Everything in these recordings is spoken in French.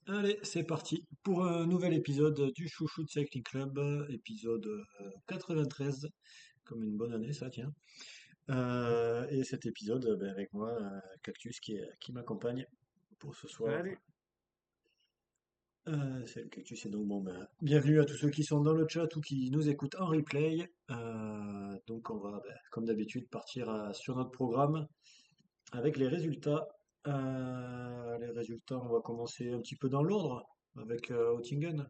Allez, c'est parti pour un nouvel épisode du Chouchou Cycling Club, épisode 93, comme une bonne année ça, tiens. Et cet épisode, avec moi, Cactus qui m'accompagne pour ce soir. Salut. Salut Cactus, et donc bon, bienvenue à tous ceux qui sont dans le chat ou qui nous écoutent en replay. Donc on va, comme d'habitude, partir sur notre programme avec les résultats. Les résultats, on va commencer un petit peu dans l'ordre avec Oettingen.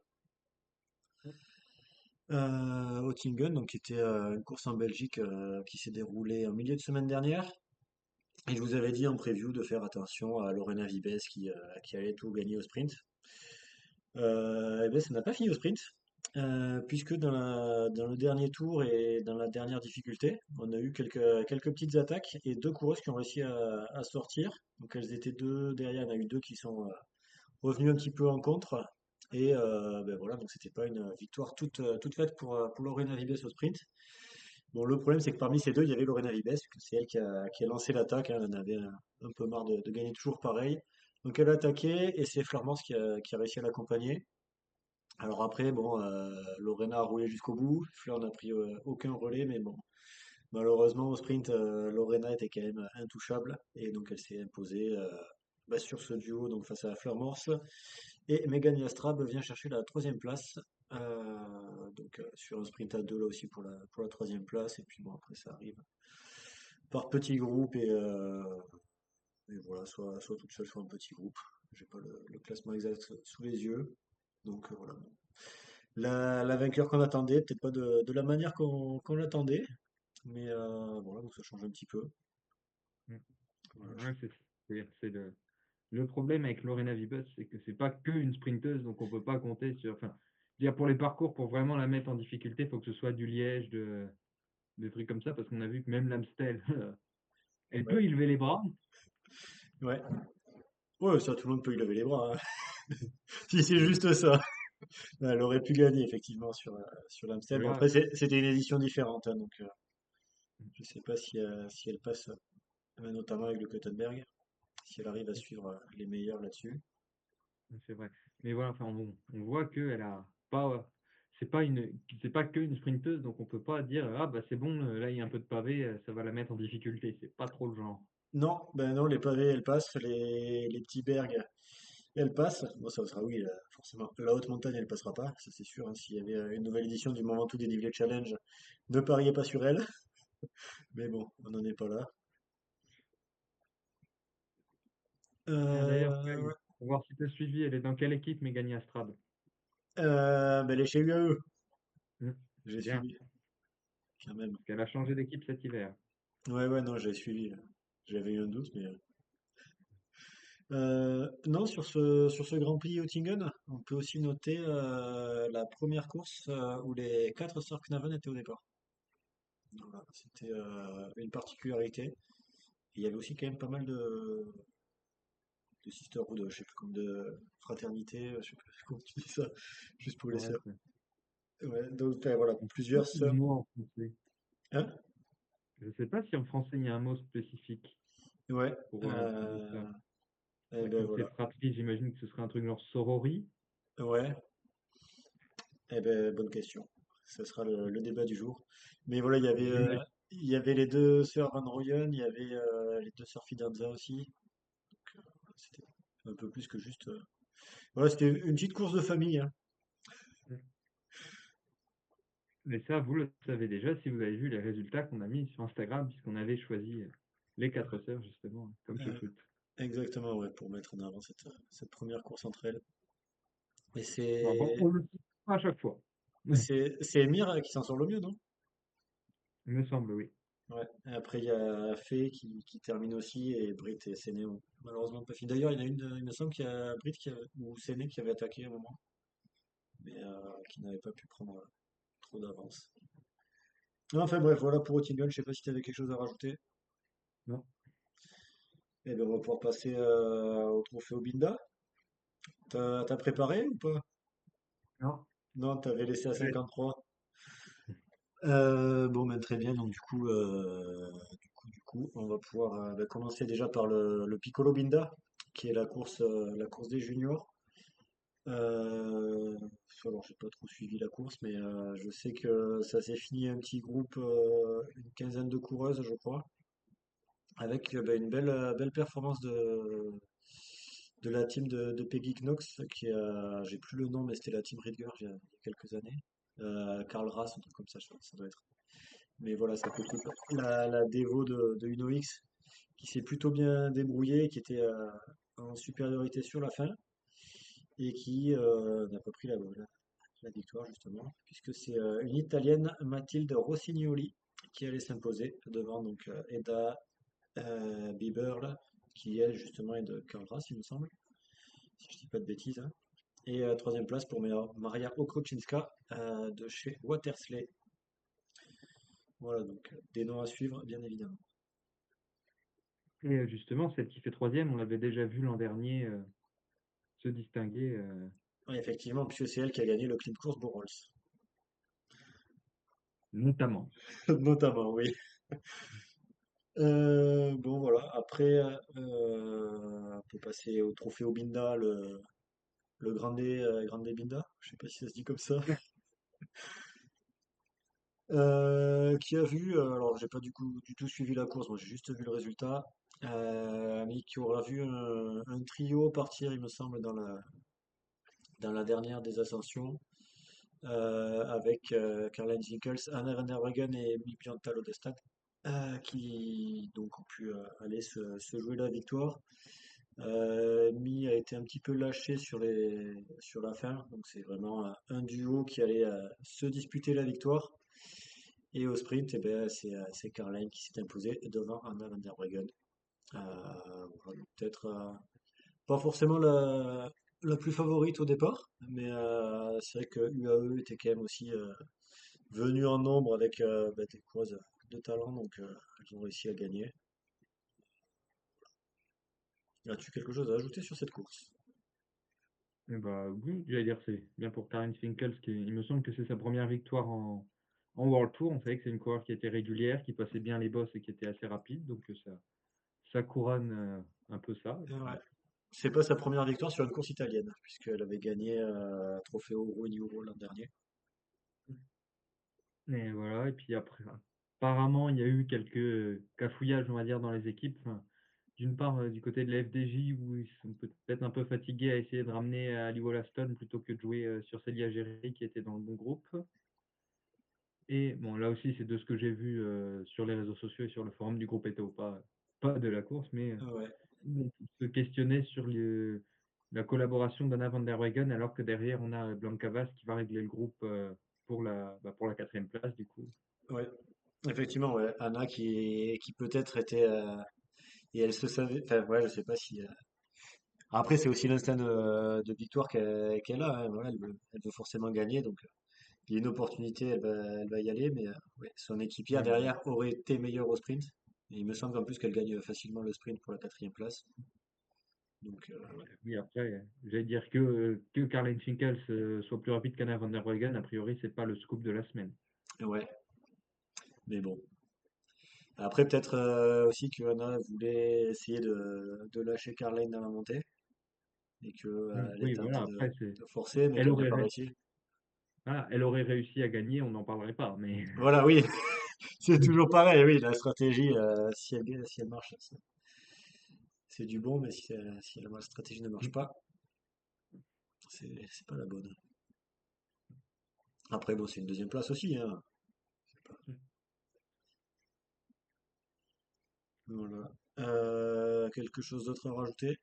Oettingen, donc qui était une course en Belgique qui s'est déroulée en milieu de semaine dernière. Et je vous avais dit en preview de faire attention à Lorena Vibes qui allait tout gagner au sprint. Eh ben, ça n'a pas fini au sprint, puisque dans le dernier tour et dans la dernière difficulté, on a eu quelques petites attaques et deux coureuses qui ont réussi à sortir. Donc elles étaient deux derrière, il y en a eu deux qui sont revenus un petit peu en contre. Et voilà, donc c'était pas une victoire toute faite pour Lorena Vibes au sprint. Bon, le problème, c'est que parmi ces deux, il y avait Lorena Vibes, que c'est elle qui a lancé l'attaque, hein. Elle en avait un peu marre de gagner toujours pareil. Donc elle a attaqué et c'est Florence qui a réussi à l'accompagner. Alors après, bon, Lorena a roulé jusqu'au bout. Fleur n'a pris aucun relais, mais bon, malheureusement au sprint, Lorena était quand même intouchable et donc elle s'est imposée sur ce duo donc face à Fleur Morse. Et Megan Yastrab vient chercher la troisième place. Sur un sprint à deux là aussi pour la troisième place. Et puis bon, après ça arrive par petits groupes et voilà, soit toute seule, soit un petit groupe. J'ai pas le classement exact sous les yeux. Donc voilà. Bon. La vainqueur qu'on attendait, peut-être pas de la manière qu'on l'attendait, mais voilà, donc ça change un petit peu. Mm. Voilà, Ouais, c'est le problème avec Lorena Vibus, c'est que c'est pas que une sprinteuse, donc on peut pas compter sur. Enfin, je veux dire pour les parcours, pour vraiment la mettre en difficulté, il faut que ce soit du liège, des trucs comme ça, parce qu'on a vu que même l'Amstel, elle ouais, peut élever les bras. ouais. Ouais, ça, tout le monde peut y lever les bras, hein. Si c'est juste ça. Elle aurait pu gagner effectivement sur l'Amstel. Bon, Voilà. après, c'était une édition différente, hein, donc je sais pas si elle passe, notamment avec le Kottenberg, si elle arrive à suivre les meilleurs là-dessus. C'est vrai. Mais voilà, enfin, on voit qu'elle a pas. C'est pas que une sprinteuse, donc on peut pas dire ah bah c'est bon, là il y a un peu de pavé, ça va la mettre en difficulté. C'est pas trop le genre. Non, ben non, les pavés, elles passent, les petits bergs, elles passent. Bon, ça sera oui, forcément. La haute montagne, elle passera pas, ça c'est sûr, hein. S'il y avait une nouvelle édition du Mont Ventoux Dénivelé Challenge, ne pariez pas sur elle. Mais bon, on n'en est pas là. Ah, d'ailleurs, Ouais. pour voir si tu as suivi, elle est dans quelle équipe, Mégane Astrad? Ben, les chez UAE, j'ai Bien, suivi, quand même. parce qu'elle a changé d'équipe cet hiver. Ouais, ouais, non, j'ai suivi. J'avais eu un doute, mais. Non, sur ce Grand Prix Oettingen, on peut aussi noter la première course où les quatre sœurs Knaven étaient au départ. Voilà, c'était une particularité. Et il y avait aussi quand même pas mal de sisterhood, je sais plus, comme de fraternité, je sais plus comment tu dis ça, juste pour les Ouais, sœurs. Ouais, donc voilà, plusieurs c'est le sœurs. mot en français. Hein? Je ne sais pas si en français il y a un mot spécifique Ouais. pour dire ça. Et Ouais, ben comme c'est voilà. fratrie, j'imagine que ce serait un truc genre sorori. Ouais. Eh ben bonne question. Ce sera le débat du jour. Mais voilà, J'imagine. il y avait les deux sœurs Van Royen, il y avait les deux sœurs Fidanza aussi. C'était un peu plus que juste. Voilà, c'était une petite course de famille, hein. Mais ça, vous le savez déjà si vous avez vu les résultats qu'on a mis sur Instagram, puisqu'on avait choisi les quatre sœurs, justement, comme Euh, chouchoute. Exactement, ouais, pour mettre en avant cette première course entre elles. Et Bon, c'est on le sait pas à chaque fois. c'est Emir qui s'en sort le mieux, non? Il me semble, oui. Ouais. Et après, il y a Fée qui termine aussi, et Brit et Séné ont malheureusement pas fini. D'ailleurs, il y en a une, il me semble qu'il y a Brit ou Séné qui avait attaqué à un moment, mais qui n'avait pas pu prendre trop d'avance. Enfin bref, voilà pour Oettingen, je sais pas si tu avais quelque chose à rajouter. Non, Et bien on va pouvoir passer au trophée Obinda. T'as préparé ou pas? non. Non, t'avais laissé à Ouais. 53. Bon, ben très bien. Donc du coup, on va pouvoir commencer déjà par le Piccolo Binda, qui est la course des juniors. Euh, alors, j'ai pas trop suivi la course, mais je sais que ça s'est fini un petit groupe, une quinzaine de coureuses, je crois, avec une belle performance de la team de Peggy Knox, qui a, j'ai plus le nom, mais c'était la team Ridger il y a quelques années. Karl Ras, un truc comme ça, je crois, ça doit être. Mais voilà, ça fait la Devo de Uno X, qui s'est plutôt bien débrouillée, qui était en supériorité sur la fin, et qui n'a pas pris la victoire justement, puisque c'est une Italienne, Mathilde Rossignoli, qui allait s'imposer devant donc Eda Bieber, là, qui elle justement est de Karl Ras, il me semble, si je dis pas de bêtises, hein. Et troisième place pour Maria Okroczinska de chez Watersley. Voilà, donc des noms à suivre, bien évidemment. Et justement, celle qui fait troisième, on l'avait déjà vu l'an dernier se distinguer, Oui, effectivement, puisque c'est elle qui a gagné le Clean Course Bourrols. notamment. Notamment, oui. Bon, voilà. Après, on peut passer au trophée Obinda, le Grande Binda. Je sais pas si ça se dit comme ça. Qui a vu, alors j'ai pas du tout suivi la course, moi j'ai juste vu le résultat, mais qui aura vu un trio partir, il me semble, dans la dernière des ascensions, avec Caroline Sinkels, Anna van der Breggen et Mi Pianta Lodestad, qui donc ont pu aller se jouer la victoire. Mi a été un petit peu lâché sur la fin, donc c'est vraiment un duo qui allait se disputer la victoire. Et au sprint, eh ben, c'est Caroline qui s'est imposée devant Anna van der Breggen. Voilà, peut-être pas forcément la plus favorite au départ, mais c'est vrai que UAE était quand même aussi venu en nombre avec des courses de talent, donc elles ont réussi à gagner. As-tu quelque chose à ajouter sur cette course? Et bah oui, j'allais dire c'est bien pour Karen Finkels, il me semble que c'est sa première victoire en World Tour. On savait que c'est une coureur qui était régulière, qui passait bien les bosses et qui était assez rapide, donc ça couronne un peu ça. Et Ouais. puis, C'est pas sa première victoire sur une course italienne, puisqu'elle avait gagné Trofeo Euro l'an dernier. et voilà, et puis après, apparemment, il y a eu quelques cafouillages, on va dire, dans les équipes. Enfin, d'une part, du côté de la FDJ, où ils sont peut-être un peu fatigués à essayer de ramener Ali Wollaston plutôt que de jouer sur Célia Géry qui était dans le bon groupe. Et bon, là aussi, c'est de ce que j'ai vu sur les réseaux sociaux et sur le forum du groupe Eto, pas de la course, mais Ouais, on se questionnait sur la collaboration d'Anna van der Weggen, alors que derrière, on a Blanca Vas qui va régler le groupe pour la quatrième place, du coup. ouais. Effectivement, ouais. Anna qui peut-être était et elle se savait. Enfin, ouais, je sais pas si. Après, c'est aussi l'instinct de victoire qu'elle a, hein. Voilà, elle veut forcément gagner, donc il y a une opportunité, elle va y aller, mais ouais, son équipière Ouais, voilà. derrière aurait été meilleure au sprint. Et il me semble en plus qu'elle gagne facilement le sprint pour la quatrième place. Donc, ouais. Oui, après, j'allais dire que Carlin Finkels soit plus rapide qu'Anna van der Breggen, a priori, c'est pas le scoop de la semaine. Ouais, mais bon. Après, peut-être aussi que Anna voulait essayer de lâcher Carlene dans la montée et que elle est Oui, tenté voilà, après, de forcer, mais elle qu'elle n'a aurait, pas ré- réussi. voilà, elle aurait réussi à gagner, on n'en parlerait pas, mais Voilà, oui, c'est toujours pareil, oui, la stratégie, si elle marche, c'est du bon, mais si la stratégie ne marche pas, c'est pas la bonne. Après, bon, c'est une deuxième place aussi, hein. Voilà. Quelque chose d'autre à rajouter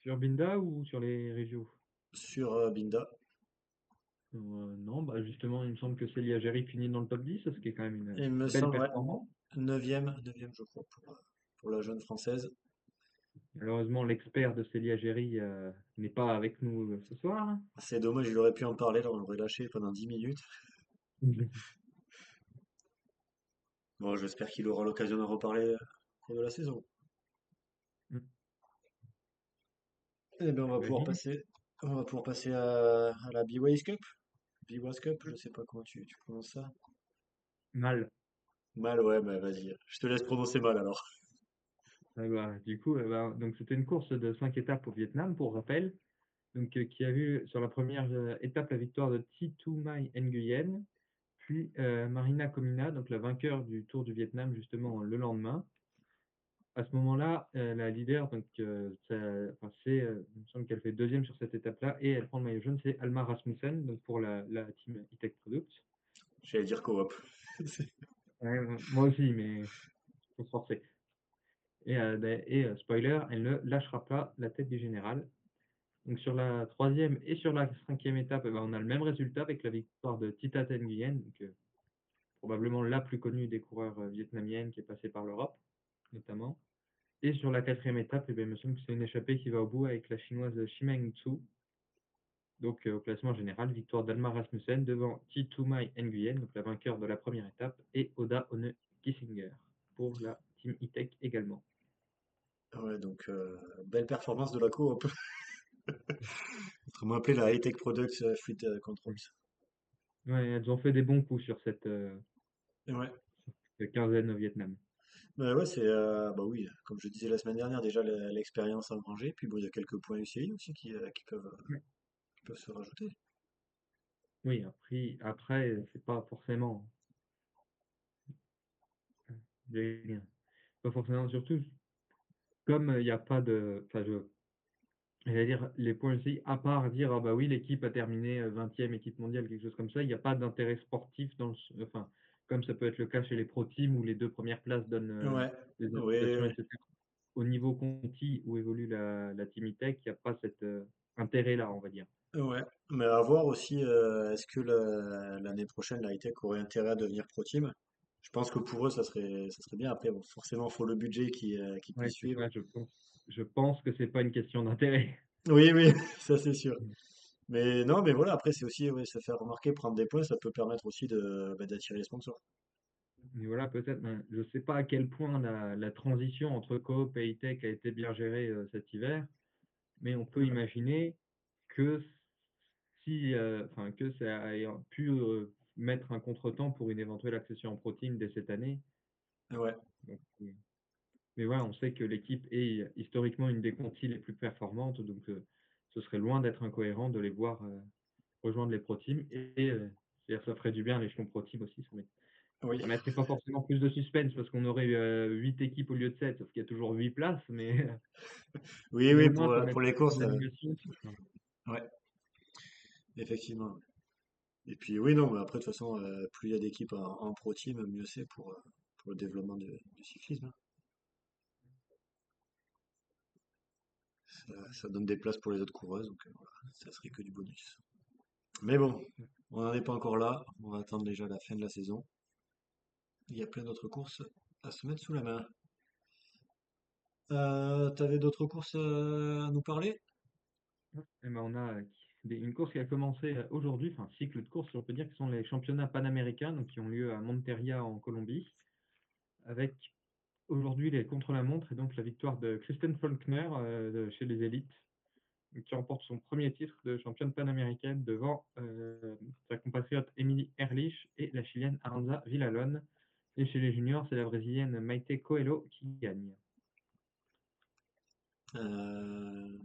sur Binda ou sur les régios? sur Binda? Non, bah justement, il me semble que Célia Géry finit dans le top 10, ce qui est quand même une Il me belle semble, ouais, performance. neuvième, je crois, pour la jeune française. Malheureusement, l'expert de Célia Géry n'est pas avec nous ce soir. C'est dommage, il aurait pu en parler, là, on l'aurait lâché pendant 10 minutes. Bon, j'espère qu'il aura l'occasion d'en reparler au cours de la saison. Eh bien, Oui, on va pouvoir passer à la B-Ways Cup. B-Ways Cup, je sais pas comment tu prononces ça. mal. Mal, ouais, bah vas-y. Je te laisse prononcer mal alors. Bah, du coup, bah, donc c'était une course de 5 étapes au Vietnam, pour rappel. donc qui a vu sur la première étape la victoire de Mai Nguyen, puis Marina Komina, donc la vainqueur du Tour du Vietnam justement le lendemain. À ce moment-là, la leader, donc enfin, il me semble qu'elle fait deuxième sur cette étape-là et elle prend le maillot jaune, c'est Alma Rasmussen, donc pour la team E-Tech Products. J'allais dire coop. Ouais, moi aussi, mais faut se forcer. Spoiler, elle ne lâchera pas la tête du général. Donc sur la troisième et sur la cinquième étape, eh ben, on a le même résultat avec la victoire de Tita Ten Nguyen, donc, probablement la plus connue des coureurs vietnamiennes qui est passée par l'Europe, notamment. Et sur la quatrième étape, eh bien, il me semble que c'est une échappée qui va au bout avec la chinoise Ximeng Tsu. Donc au classement général, victoire d'Alma Rasmussen devant Mai Nguyen, donc la vainqueur de la première étape, et Oda One Kissinger pour la team E-Tech également. Ouais, donc belle performance de la coop. Autrement appelé la High-Tech Products Fleet Controls. Ouais, elles ont fait des bons coups sur cette Ouais. quinzaine au Vietnam. Bah ouais, c'est bah oui, comme je disais la semaine dernière, déjà l'expérience à engranger, puis bon, il y a quelques points UCI aussi Ouais. qui peuvent se rajouter. Oui, après c'est pas forcément bien. Pas forcément, surtout comme il n'y a pas de. Enfin, j'allais dire les points aussi, à part dire ah bah oui, l'équipe a terminé 20e équipe mondiale, quelque chose comme ça, il n'y a pas d'intérêt sportif enfin, comme ça peut être le cas chez les pro teams où les deux premières places donnent Ouais, des oui, invitations, oui, etc. Au niveau Conti où évolue la Team E-Tech, il n'y a pas cet intérêt-là, on va dire. ouais. Mais à voir aussi, est-ce que l'année prochaine, la High-Tech aurait intérêt à devenir pro team? Je pense que pour eux, ça serait bien. Après, bon, forcément, il faut le budget qui puisse Ouais, c'est suivre. ça, je pense que c'est pas une question d'intérêt. Oui, oui, ça c'est sûr. Mais non, mais voilà, après, c'est aussi ouais, se faire remarquer, prendre des points, ça peut permettre aussi d'attirer les sponsors. Mais voilà, peut-être, je ne sais pas à quel point la transition entre coop et e-tech a été bien gérée cet hiver, mais on peut Ouais, imaginer que enfin, que ça ait pu mettre un contretemps pour une éventuelle accession en pro team dès cette année. ouais, Donc, mais voilà, on sait que l'équipe est historiquement une des contis les plus performantes, donc ce serait loin d'être incohérent de les voir rejoindre les pro teams c'est-à-dire ça ferait du bien à l'échelon pro team aussi. oui. Ça mettrait pas forcément plus de suspense parce qu'on aurait 8 équipes au lieu de 7, sauf qu'il y a toujours 8 places, mais, Oui, mais oui, au moins ça pour mettrait les plus courses, d'animation. ouais, effectivement. Et puis oui, non, mais après, de toute façon, plus il y a d'équipes en pro team, mieux c'est pour le développement du cyclisme, hein. Ça donne des places pour les autres coureuses, donc voilà, ça serait que du bonus. Mais bon, on n'en est pas encore là. On va attendre déjà la fin de la saison. Il y a plein d'autres courses à se mettre sous la main. T'avais d'autres courses à nous parler? Eh ben, on a une course qui a commencé aujourd'hui, enfin un cycle de courses, si on peut dire, qui sont les championnats panaméricains, donc qui ont lieu à Monteria en Colombie, avec aujourd'hui les contre-la-montre et donc la victoire de Kristen Faulkner chez les élites, qui remporte son premier titre de championne panaméricaine devant sa compatriote Emily Ehrlich et la chilienne Aranza Villalon. Et chez les juniors, c'est la brésilienne Maite Coelho qui gagne. Euh,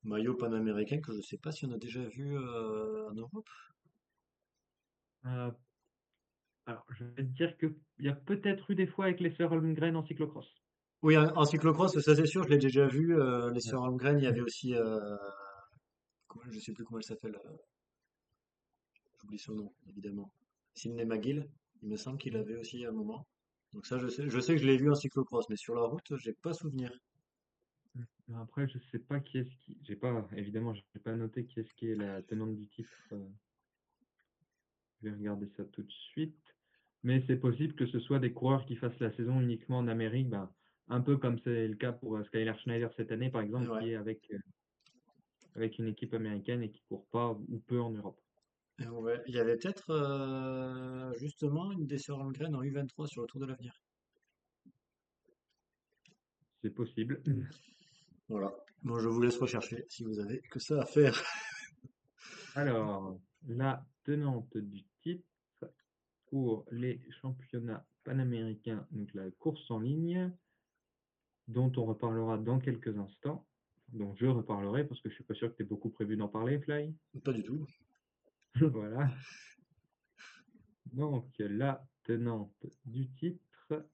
Maillot panaméricain que je sais pas si on a déjà vu en Europe. Euh, alors, je vais te dire qu'il y a peut-être eu des fois avec les sœurs Holmgren en cyclocross. Oui, en cyclocross, ça c'est sûr, je l'ai déjà vu. Les Ouais. Sœurs Holmgren, il y avait aussi, je sais plus comment elle s'appelle, j'oublie son nom, évidemment. Sidney McGill, il me semble qu'il avait aussi un moment. Donc ça, je sais que je l'ai vu en cyclocross, mais sur la route, j'ai pas souvenir. Après, je sais pas qui est-ce qui. Évidemment, j'ai pas noté qui est-ce qui est la tenante du titre. Je vais regarder ça tout de suite. Mais c'est possible que ce soit des coureurs qui fassent la saison uniquement en Amérique, ben, un peu comme c'est le cas pour Skylar Schneider cette année, par exemple, Ouais. qui est avec une équipe américaine et qui court pas ou peu en Europe. Ouais. Il y avait peut-être justement une des Sœurs Holmgren en U23 sur le Tour de l'Avenir. C'est possible. Voilà. Bon, je vous laisse rechercher si vous avez que ça à faire. Alors, la tenante du titre pour les championnats panaméricains, donc la course en ligne, dont on reparlera dans quelques instants. dont je reparlerai parce que je suis pas sûr que tu aies beaucoup prévu d'en parler, Fly. Pas du tout. Voilà. Donc, la tenante du titre,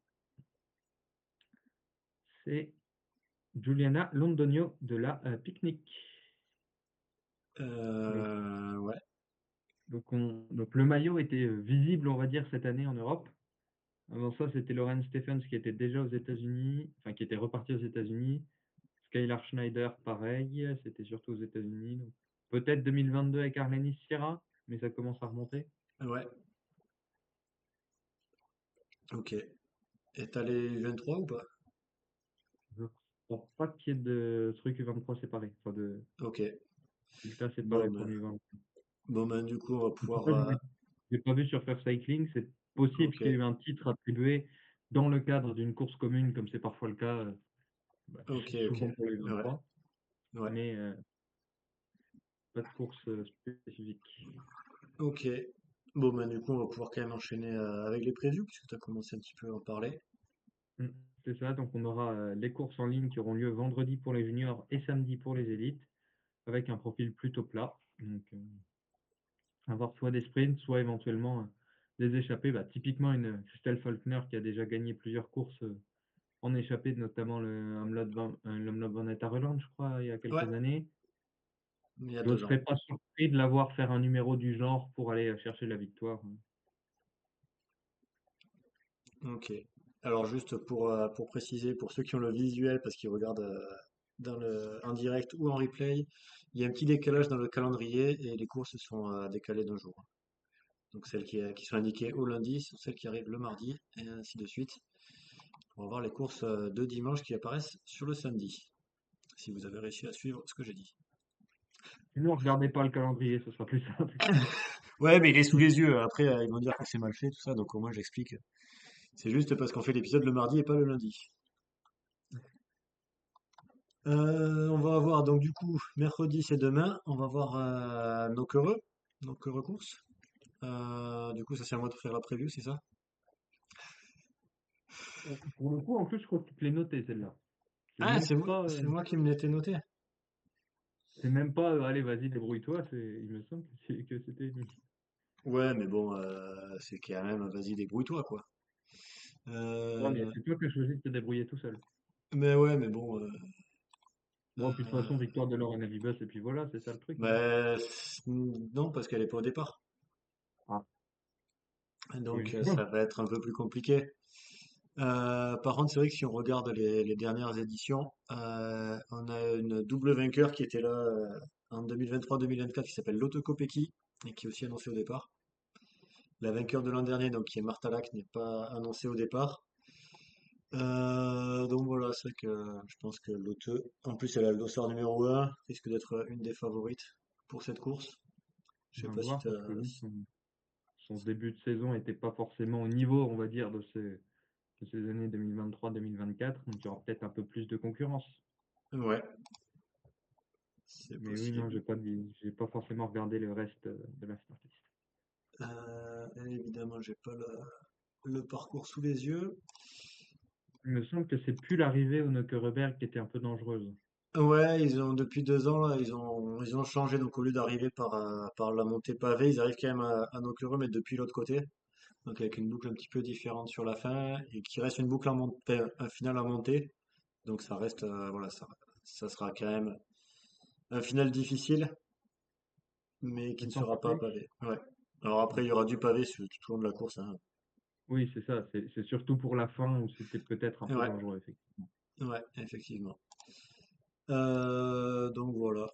c'est Giuliana Londonio de la Picnic. Donc, Ouais, donc le maillot était visible, on va dire, cette année en Europe. Avant ça, c'était Lauren Stephens qui était déjà aux États-Unis, enfin qui était reparti aux États-Unis. Skylar Schneider, pareil, c'était surtout aux États-Unis. Donc peut-être 2022 avec Arlenis Sierra, mais ça commence à remonter. ouais, ok. Et t'as les U23 ou pas? Je crois pas qu'il y ait de trucs U23 séparés, enfin de Ok. résultats séparés Bon, pour ben, U20. bon, ben, du coup, on va En tout pouvoir. cas, j'ai pas vu sur Fair Cycling, c'est possible Ok, qu'il y ait eu un titre attribué dans le cadre d'une course commune, comme c'est parfois le cas, bah, ok, ok. souvent pour les Ouais, 23, ouais. mais pas de course spécifique. Ok. Bon, ben, du coup, on va pouvoir quand même enchaîner avec les previews, puisque tu as commencé un petit peu à en parler. Mm, c'est ça, donc on aura les courses en ligne qui auront lieu vendredi pour les juniors et samedi pour les élites, avec un profil plutôt plat. Donc, avoir soit des sprints, soit éventuellement des échappées. Bah, typiquement, une Christelle Faulkner qui a déjà gagné plusieurs courses en échappée, notamment l'Omloop van Aerland, je crois, il y a Ouais, quelques années. il y a Je ne 2 ans. serais pas surpris de la voir faire un numéro du genre pour aller chercher la victoire. Ok. Alors juste pour préciser, pour ceux qui ont le visuel, parce qu'ils regardent en direct ou en replay, il y a un petit décalage dans le calendrier et les courses sont décalées d'un jour. Donc celles qui sont indiquées au lundi sont celles qui arrivent le mardi, et ainsi de suite. On va voir les courses de dimanche qui apparaissent sur le samedi, si vous avez réussi à suivre ce que j'ai dit. Sinon, regardez pas le calendrier, ce sera plus simple. Ouais, mais il est sous les yeux. Après, ils vont dire que c'est mal fait, tout ça, donc au moins j'explique. C'est juste parce qu'on fait l'épisode le mardi et pas le lundi. On va avoir donc du coup mercredi c'est demain, on va voir nos Quereux courses. Du coup ça c'est à moi de faire la preview, c'est ça? Pour le coup, en plus, je crois que tu te l'es noté, celle-là. C'est Ah même pas, c'est moi qui me l'étais noté. allez, vas-y, débrouille-toi. Il me semble que c'était lui. Ouais mais bon c'est quand même vas-y débrouille-toi quoi. Ouais, mais Euh, c'est toi qui as choisi de te débrouiller tout seul. mais ouais mais bon Bon, puis de toute façon, euh, victoire de Lorena Vibas, et puis voilà, c'est ça le truc, hein. bah, non parce qu'elle est pas au départ. Ah, Donc oui. ça va être un peu plus compliqué. Par contre, c'est vrai que si on regarde les dernières éditions, on a une double vainqueur qui était là en 2023-2024 qui s'appelle Lotto Kopecky et qui est aussi annoncée au départ. La vainqueur de l'an dernier, donc qui est Marta Lac, n'est pas annoncée au départ. Donc voilà, c'est vrai que je pense que Lotto, en plus elle a le dossard numéro 1, risque d'être une des favorites pour cette course. Je sais On va pas si voir, t'as... parce que oui, son début de saison n'était pas forcément au niveau, on va dire, de ces années 2023-2024, donc il y aura peut-être un peu plus de concurrence. Ouais, c'est Mais oui, non, possible. j'ai pas forcément regardé le reste de la startlist. Évidemment, j'ai pas le parcours sous les yeux. Il me semble que c'est plus l'arrivée au Nöckereberg qui était un peu dangereuse. Ouais, ils ont depuis 2 ans là, ils ont changé. Donc au lieu d'arriver par la montée pavée, ils arrivent quand même à Nokere, mais depuis l'autre côté. Donc avec une boucle un petit peu différente sur la fin et qui reste une boucle un final à monter. Donc ça reste voilà, ça sera quand même un final difficile, mais qui Mais ne sans sera pas pavé. pavé. Ouais. Alors après il y aura du pavé tout au long de la course, hein. Oui, c'est ça. C'est surtout pour la fin où c'était peut-être un peu Ouais, dangereux, effectivement. ouais, effectivement. Donc voilà.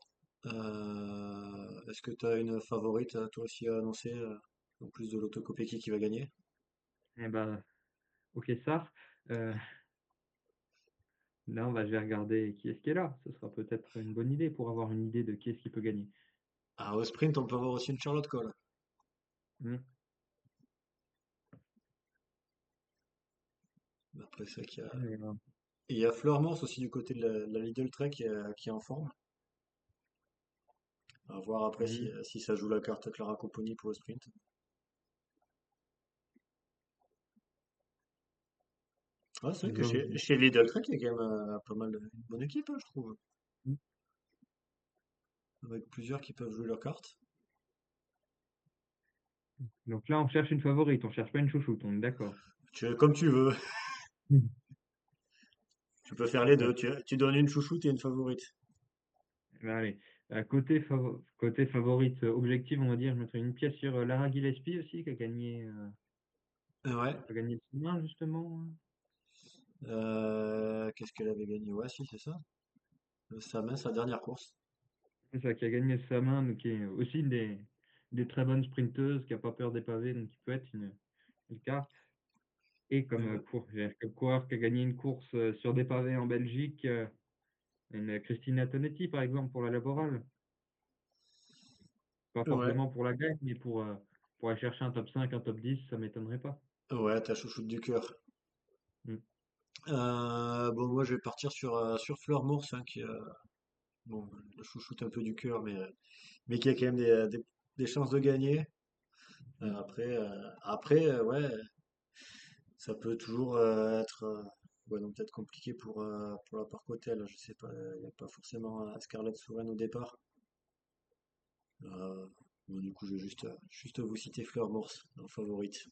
Est-ce que tu as une favorite toi aussi à annoncer en plus de l'autocopie qui va gagner? Eh ben, ok, ça. Euh, là, je vais regarder qui est-ce qui est là. Ce sera peut-être une bonne idée pour avoir une idée de qui est-ce qui peut gagner. Ah, au sprint, on peut avoir aussi une Charlotte Cole. Hmm. Après ça, Mais, il y a Fleur Morse aussi du côté de la Lidl Trek qui est en forme. À voir après hmm. si ça joue la carte Clara Compagnie pour le sprint. Ouais, c'est vrai que J'avoue. chez Lidl Trek, il y a quand même pas mal une bonne équipe, hein, je trouve. avec plusieurs qui peuvent jouer leurs cartes. Donc là, on cherche une favorite, on cherche pas une chouchoute, on est d'accord. Comme tu veux. Tu peux faire les Euh, deux. Tu donnes une chouchoute et une favorite. allez, côté favorite objective, on va dire, je mettrais une pièce sur Lara Gillespie aussi, Ouais. qui a gagné le main justement, hein. Qu'est-ce qu'elle avait gagné? Ouais, si, c'est ça. Sa main, sa dernière course. C'est ça, qui a gagné sa main, donc qui est aussi des très bonnes sprinteuses, qui a pas peur des pavés, donc qui peut être une carte. Et comme Euh, coureur qui a gagné une course sur des pavés en Belgique, une Christina Tonetti par exemple pour la Laboral. Pas ouais. forcément pour la gagne, mais pour aller chercher un top 5, un top 10, ça m'étonnerait pas. Ouais, ta chouchoute du cœur. Mm. Bon, moi, je vais partir sur Fleur Morse, hein, qui, bon, la chouchoute un peu du cœur, mais qui a quand même des chances de gagner. Mm. Ouais, ça peut toujours être ouais, donc peut-être compliqué pour la Parc Hôtel. Je sais pas, il n'y a pas forcément Scarlett Soren au départ. Euh, bon, du coup, je vais juste vous citer Fleur Morse en favorite.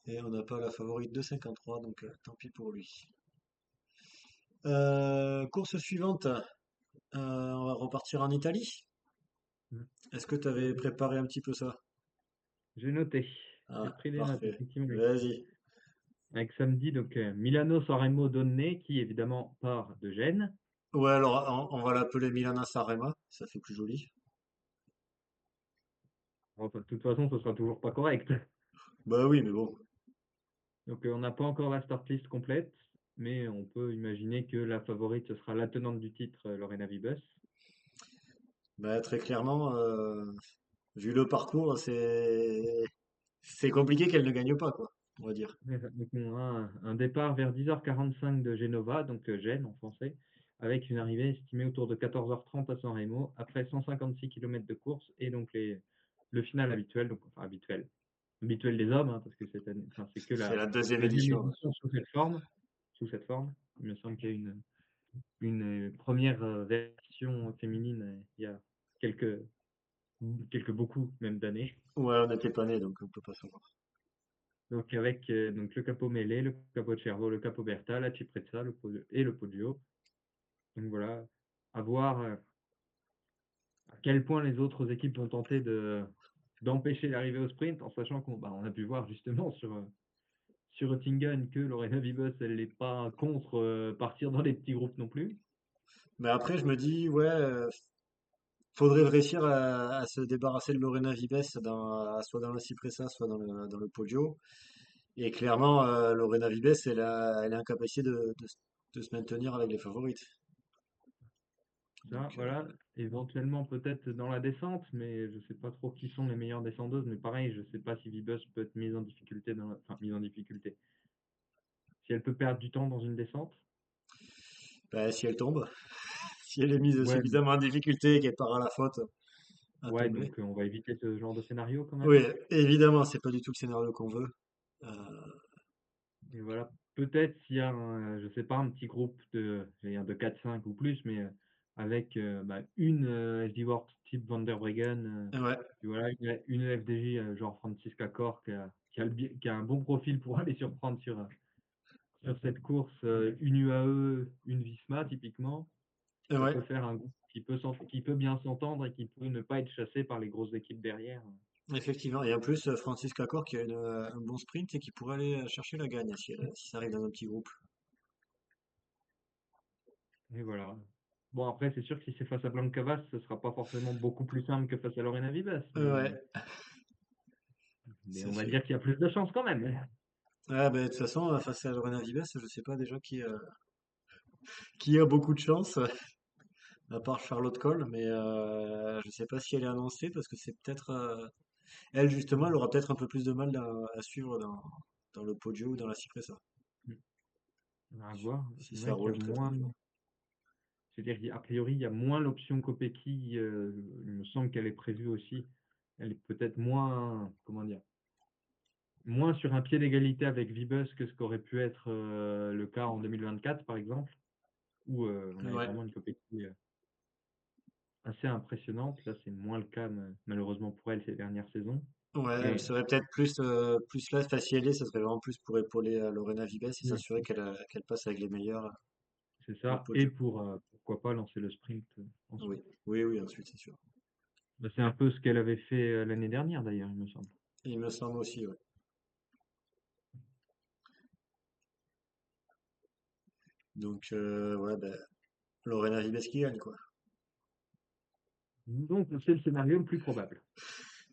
Et on n'a pas la favorite de 53, donc tant pis pour lui. Course suivante, on va repartir en Italie. Mm. Est-ce que tu avais préparé un petit peu ça? J'ai noté. J'ai Ah, pris des notes, parfait. effectivement. Vas-y. Avec samedi, donc Milano-San Donné, qui évidemment part de Gênes. Ouais, alors on va l'appeler Milana Sanremo, ça fait plus joli. Enfin, de toute façon, ce sera toujours pas correct. Bah oui, mais bon. Donc on n'a pas encore la start list complète, mais on peut imaginer que la favorite, ce sera la tenante du titre, Lorena Vibus. Bah, très clairement, vu le parcours, c'est compliqué qu'elle ne gagne pas, quoi, on va dire. Donc on a un départ vers 10h45 de Genova, donc Gênes en français, avec une arrivée estimée autour de 14h30 à San Remo, après 156 km de course, et donc le final habituel, donc enfin habituel des hommes, hein, parce que enfin, c'est que C'est la la deuxième deuxième édition. Ouais. édition sous cette forme. Sous cette forme. Il me semble qu'il y a une première version féminine il y a quelques, beaucoup même d'années. Ouais, on n'était pas nés, donc on peut pas savoir. Donc avec donc le Capo Mele, le Capo Cervo, le Capo Berta, la Ciprezza et le Poggio. Donc voilà, à voir à quel point les autres équipes vont tenter d'empêcher l'arrivée au sprint, en sachant on a pu voir justement sur Oettingen que Lorena Vibus, elle n'est pas contre partir dans les petits groupes non plus. Mais après, je me dis, ouais, faudrait réussir à se débarrasser de Lorena Vibes soit dans la Cipressa, soit dans le Poggio. Et clairement, Lorena Vibes, elle est incapacité de se maintenir avec les favorites. Ça, Donc, voilà, éventuellement peut-être dans la descente, mais je sais pas trop qui sont les meilleures descendeuses, mais pareil, je sais pas si Vibus peut être mise en difficulté enfin, mise en difficulté. Si elle peut perdre du temps dans une descente, bah, si elle tombe, si elle est mise ouais, suffisamment en difficulté et qu'elle part à la faute, à ouais, tomber. donc on va éviter ce genre de scénario quand Oui, même. évidemment, c'est pas du tout le scénario qu'on veut. Euh, Et voilà, peut-être s'il y a je sais pas, un petit groupe j'allais dire de 4-5 ou plus, mais avec une SD Works type Van der Breggen, ouais, puis voilà, une FDJ genre Francisca Cor qui a un bon profil pour aller surprendre sur cette course, une UAE, une Visma typiquement, ça ouais, peut faire un groupe qui peut bien s'entendre et qui peut ne pas être chassé par les grosses équipes derrière. effectivement. Et en plus, Francis Cacor qui a un bon sprint et qui pourrait aller chercher la gagne si ça arrive dans un petit groupe. Et voilà. Bon, après, c'est sûr que si c'est face à Blancavas, ce sera pas forcément beaucoup plus simple que face à Lorena Vibas, Ouais, mais c'est on va fait. dire qu'il y a plus de chances quand même. Ah, ben, de toute façon, face à Lorena Vibes, je sais pas déjà qui a beaucoup de chance, à part Charlotte Cole, mais je sais pas si elle est annoncée parce que c'est peut-être elle justement, elle aura peut-être un peu plus de mal à suivre dans le Poggio ou dans la Cipressa, À voir. si C'est ça vrai qu'il y a roule très très moins, fort. c'est-à-dire qu'a priori, il y a moins l'option Kopecky. Il me semble qu'elle est prévue aussi. Elle est peut-être moins, comment dire, moins sur un pied d'égalité avec Vibus que ce qu'aurait pu être le cas en 2024, par exemple, où on avait Ouais, vraiment une compétition assez impressionnante. Là, c'est moins le cas, malheureusement pour elle, ces dernières saisons. ouais, elle Mais serait peut-être plus là, enfin, si elle est, ça serait vraiment plus pour épauler Lorena Vibes et oui, s'assurer qu'elle passe avec les meilleurs c'est au ça. Et podium. pour, pourquoi pas lancer le sprint ensuite. Oui, oui, oui, ensuite, c'est sûr. Bah, c'est un peu ce qu'elle avait fait l'année dernière, d'ailleurs, il me semble. Il me semble aussi, ouais. Donc, ouais, ben, Lorena Vibes qui gagne, quoi. Donc, c'est le scénario le plus probable.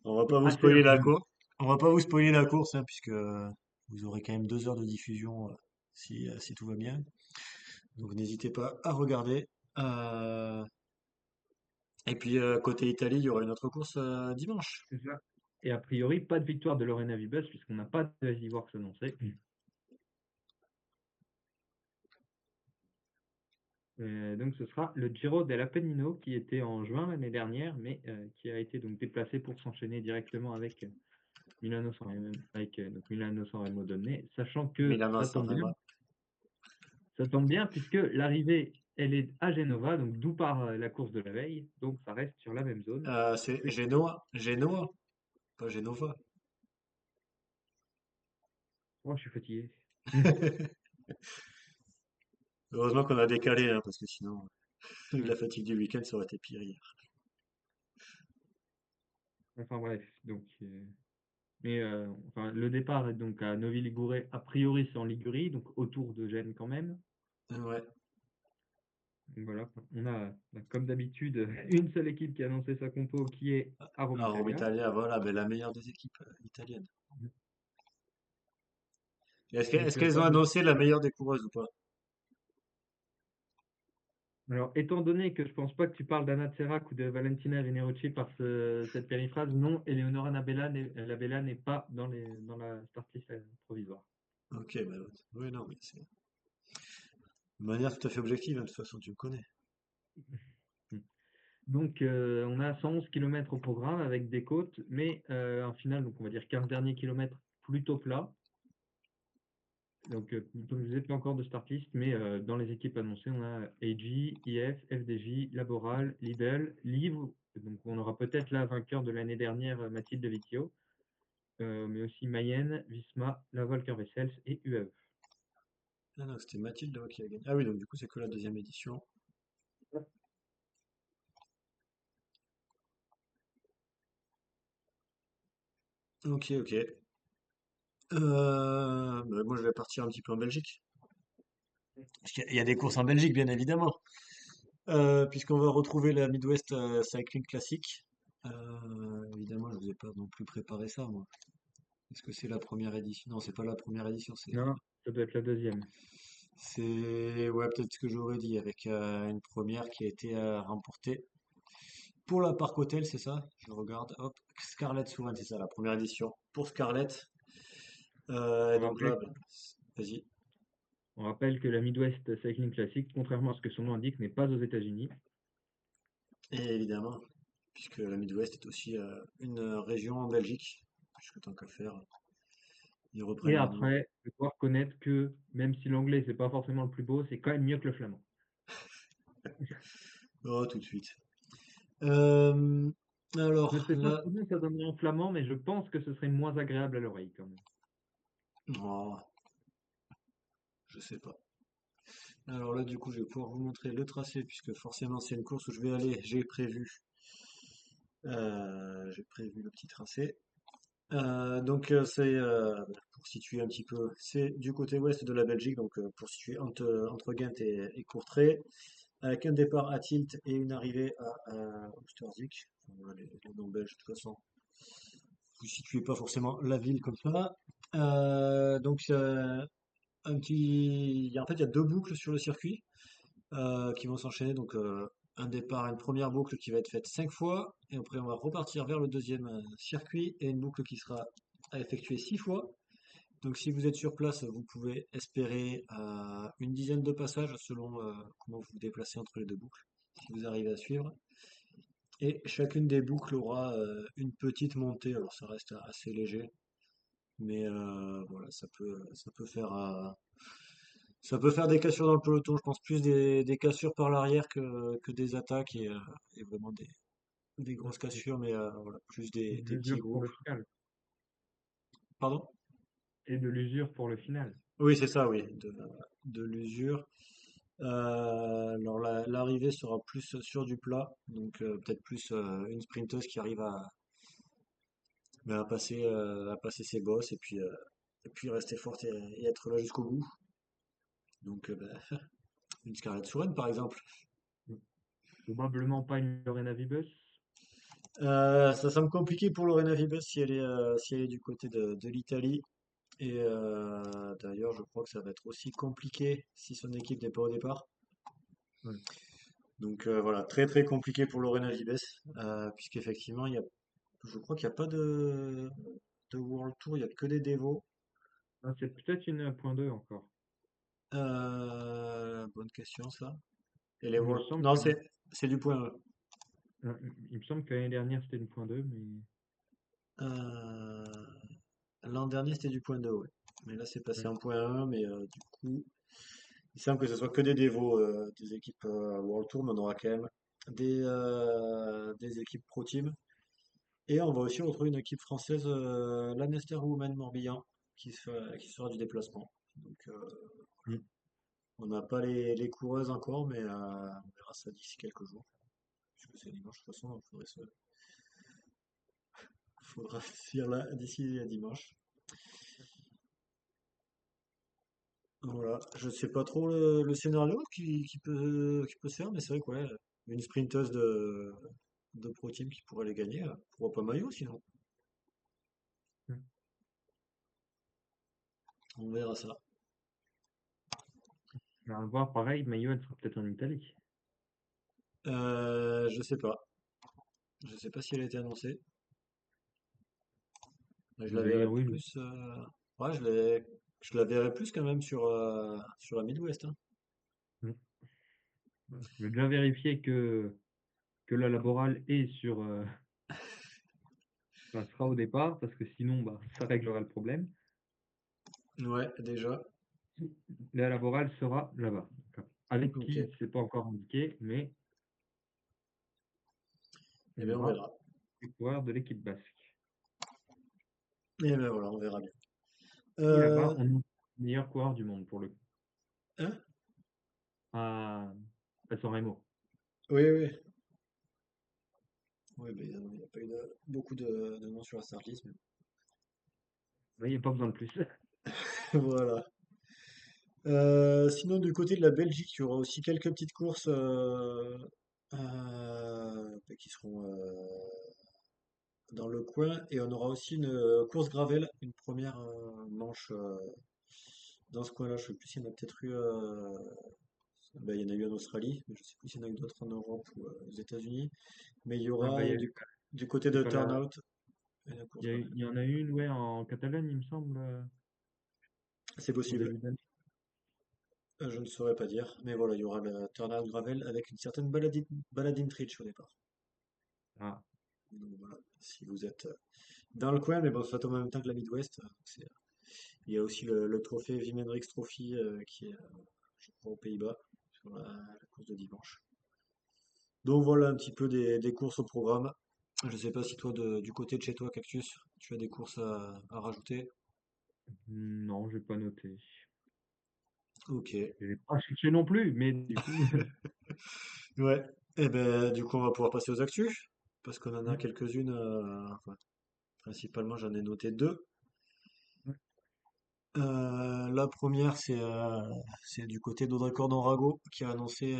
On va pas Et vous assez spoiler la largement. course. On va pas vous spoiler la course, hein, puisque vous aurez quand même 2 heures de diffusion si tout va bien. Donc n'hésitez pas à regarder. Euh, Et puis côté Italie, il y aura une autre course dimanche. C'est ça. Et a priori, pas de victoire de Lorena Vibes, puisqu'on n'a pas de Ivoire s'annoncer. Donc ce sera le Giro dell'Appennino qui était en juin l'année dernière, mais qui a été donc déplacé pour s'enchaîner directement avec donc Milano-San Remo Donné, sachant que Milano-San Remo. ça tombe bien puisque l'arrivée elle est à Genova, donc d'où part la course de la veille, donc ça reste sur la même zone. C'est C'est Genoa. Genoa, pas Genova. oh, je suis fatigué. Heureusement qu'on a décalé, hein, parce que sinon, la fatigue du week-end, ça aurait été pire hier. Enfin bref, donc mais enfin le départ est donc à Novi Ligure, a priori c'est en Ligurie, donc autour de Gênes quand même. Ouais. Donc voilà, on a, comme d'habitude une seule équipe qui a annoncé sa compo qui est à Rome À Rome Italia. Italia, voilà, ben, la meilleure des équipes italiennes. Donc Est-ce qu'elles ont pas de... annoncé la meilleure des coureuses ou pas? Alors étant donné que je pense pas que tu parles d'Anna Tserak ou de Valentina Vinerucci par cette périphrase, non, Eleonora Labella n'est pas dans la start list provisoire. Ok, ben, oui, non, mais c'est de manière tout à fait objective, hein, de toute façon, tu me connais. Donc on a 111 km au programme avec des côtes, mais un final, donc on va dire 15 derniers kilomètres plutôt plat. Donc, comme je disais, pas encore de start list, mais dans les équipes annoncées, on a AG, IF, FDJ, Laboral, Lidl, Livre. Donc, on aura peut-être la vainqueur de l'année dernière, Mathilde Vecchio, mais aussi Mayenne, Visma, La Volker Wessels et UAE. Ah non, c'était Mathilde ouais, qui a gagné. Ah oui, donc du coup, c'est que la deuxième édition. Ok, ok. Bah, moi, je vais partir un petit peu en Belgique. Parce qu'il y a des courses en Belgique, bien évidemment. Puisqu'on va retrouver la Midwest Cycling Classic. Évidemment, je vous ai pas non plus préparé ça, moi. Est-ce que c'est la première édition? Non, c'est pas la première édition, Non, ça doit être la deuxième. ouais, peut-être ce que j'aurais dit, avec une première qui a été remportée pour la Parc Hotel, c'est ça? Je regarde, hop, Scarlett Souren, c'est ça, la première édition pour Scarlett. Et On donc là, rappelle, ben, vas-y. on rappelle que la Midwest Cycling Classic, contrairement à ce que son nom indique, n'est pas aux États-Unis. Et évidemment, puisque la Midwest est aussi une région en Belgique, puisque tant qu'à faire, ils Et reprennent le nom. après, je dois reconnaître que même si l'anglais, c'est pas forcément le plus beau, c'est quand même mieux que le flamand. Oh, tout de suite. Euh, Je alors ne sais pas là, comment ça donnerait en flamand, mais je pense que ce serait moins agréable à l'oreille quand même. oh, je sais pas. Alors là, du coup, je vais pouvoir vous montrer le tracé, puisque forcément, c'est une course où je vais aller. J'ai prévu le petit tracé. Donc, c'est pour situer un petit peu, c'est du côté ouest de la Belgique, donc pour situer entre Ghent et Courtrai, avec un départ à Tielt et une arrivée à Oosterbeek. Enfin, voilà, les noms belges, de toute façon, vous situez pas forcément la ville comme ça. Donc, en fait, il y a deux boucles sur le circuit qui vont s'enchaîner. Donc, un départ, une première boucle qui va être faite 5 fois, et après, on va repartir vers le deuxième circuit et une boucle qui sera à effectuer 6 fois. Donc, si vous êtes sur place, vous pouvez espérer une dizaine de passages selon comment vous vous déplacez entre les deux boucles, si vous arrivez à suivre. Et chacune des boucles aura une petite montée. Alors, ça reste assez léger, mais voilà, ça peut faire Ça peut faire des cassures dans le peloton, je pense plus des cassures par l'arrière que des attaques et vraiment des Ouais, grosses cassures, mais voilà, plus et de des petits l'usure pour groupes. le final. Pardon? Et de l'usure pour le final. Oui, c'est ça, oui, de l'usure. Alors l'arrivée sera plus sur du plat, donc peut-être plus une sprinteuse qui arrive à passer ses bosses et puis rester forte et être là jusqu'au bout. Donc une Scarlett Soren par exemple. Probablement pas une Lorena Vibus. Ça semble compliqué pour Lorena Vibes si elle est du côté de l'Italie. Et d'ailleurs, je crois que ça va être aussi compliqué si son équipe n'est pas au départ. Ouais. Donc voilà, très très compliqué pour Lorena Vibes, puisqu'effectivement, je crois qu'il n'y a pas de World Tour, il n'y a que des Devo. Ah, c'est peut-être une point 2 encore. Bonne question ça. Et les Il me World... semble Non, que, c'est du point E. il me semble que l'année dernière c'était une point 2, mais Euh, L'an dernier, c'était du point 2, ouais. Mais là, c'est passé ouais. en point 1, mais du coup, il semble que ce soit que des dévots des équipes World Tour, mais on aura quand même des équipes Pro Team. Et on va aussi retrouver une équipe française, Lanester Women Morbihan, qui sera du déplacement. Donc, Mm. on n'a pas les coureuses encore, mais on verra ça d'ici quelques jours. Puisque c'est dimanche, de toute façon, il faudra se dire là d'ici à dimanche. Voilà, je sais pas trop le scénario qui peut se faire, mais c'est vrai que ouais, une sprinteuse de Pro Team qui pourrait les gagner, pourquoi pas maillot sinon? Mm. On verra ça. Mais à voir, pareil, Maillot, elle sera peut-être en Italie. Je sais pas. Je sais pas si elle a été annoncée. Mais je la verrais D'ailleurs, oui, plus. Ouais, je la verrais plus quand même sur la Midwest, hein. mm. Je vais déjà vérifier que la laborale est sur, enfin, sera au départ, parce que sinon, bah, ça réglera le problème. Ouais, déjà. La laborale sera là-bas. D'accord. Avec Ok. qui, c'est pas encore indiqué, mais Eh on bien, on aura verra. des coureurs de l'équipe basque. Eh bien, voilà, on verra bien. Et là-bas, Euh, on a le meilleur coureur du monde pour le coup. hein? À, à San Remo. Oui, oui. Oui, mais il n'y a pas eu beaucoup de noms sur la start list, mais Il n'y a pas besoin de plus. voilà. Sinon, du côté de la Belgique, il y aura aussi quelques petites courses qui seront dans le coin. Et on aura aussi une course gravel, une première manche dans ce coin-là. Je sais plus s'il y en a peut-être eu. Ben, il y en a eu en Australie, mais je sais plus s'il y en a eu d'autres en Europe ou aux États-Unis. Mais il y Ah, bah, aura du côté il y de a pas la- Turnout une course gravel. il y en a eu une ouais, en Catalogne, il me semble, C'est au possible. début d'année. Je ne saurais pas dire. Mais voilà, il y aura le Turnout gravel avec une certaine Baladine Tritch au départ. Ah, Donc voilà, si vous êtes dans le coin, mais bon, ça tombe en même temps que la Midwest. Il y a aussi le trophée Vimenrix Trophy qui est, je crois, aux Pays-Bas, sur la course de dimanche. Donc voilà un petit peu des courses au programme. Je sais pas si toi, du côté de chez toi, Cactus, tu as des courses à rajouter. non, j'ai pas noté. Ok. Je l'ai pas cherché non plus, mais du coup. Ouais. Et ben, du coup, on va pouvoir passer aux actus, parce qu'on en a quelques-unes. Enfin, principalement, j'en ai noté deux. La première, c'est du côté d'Audrey Cordon-Rago qui a annoncé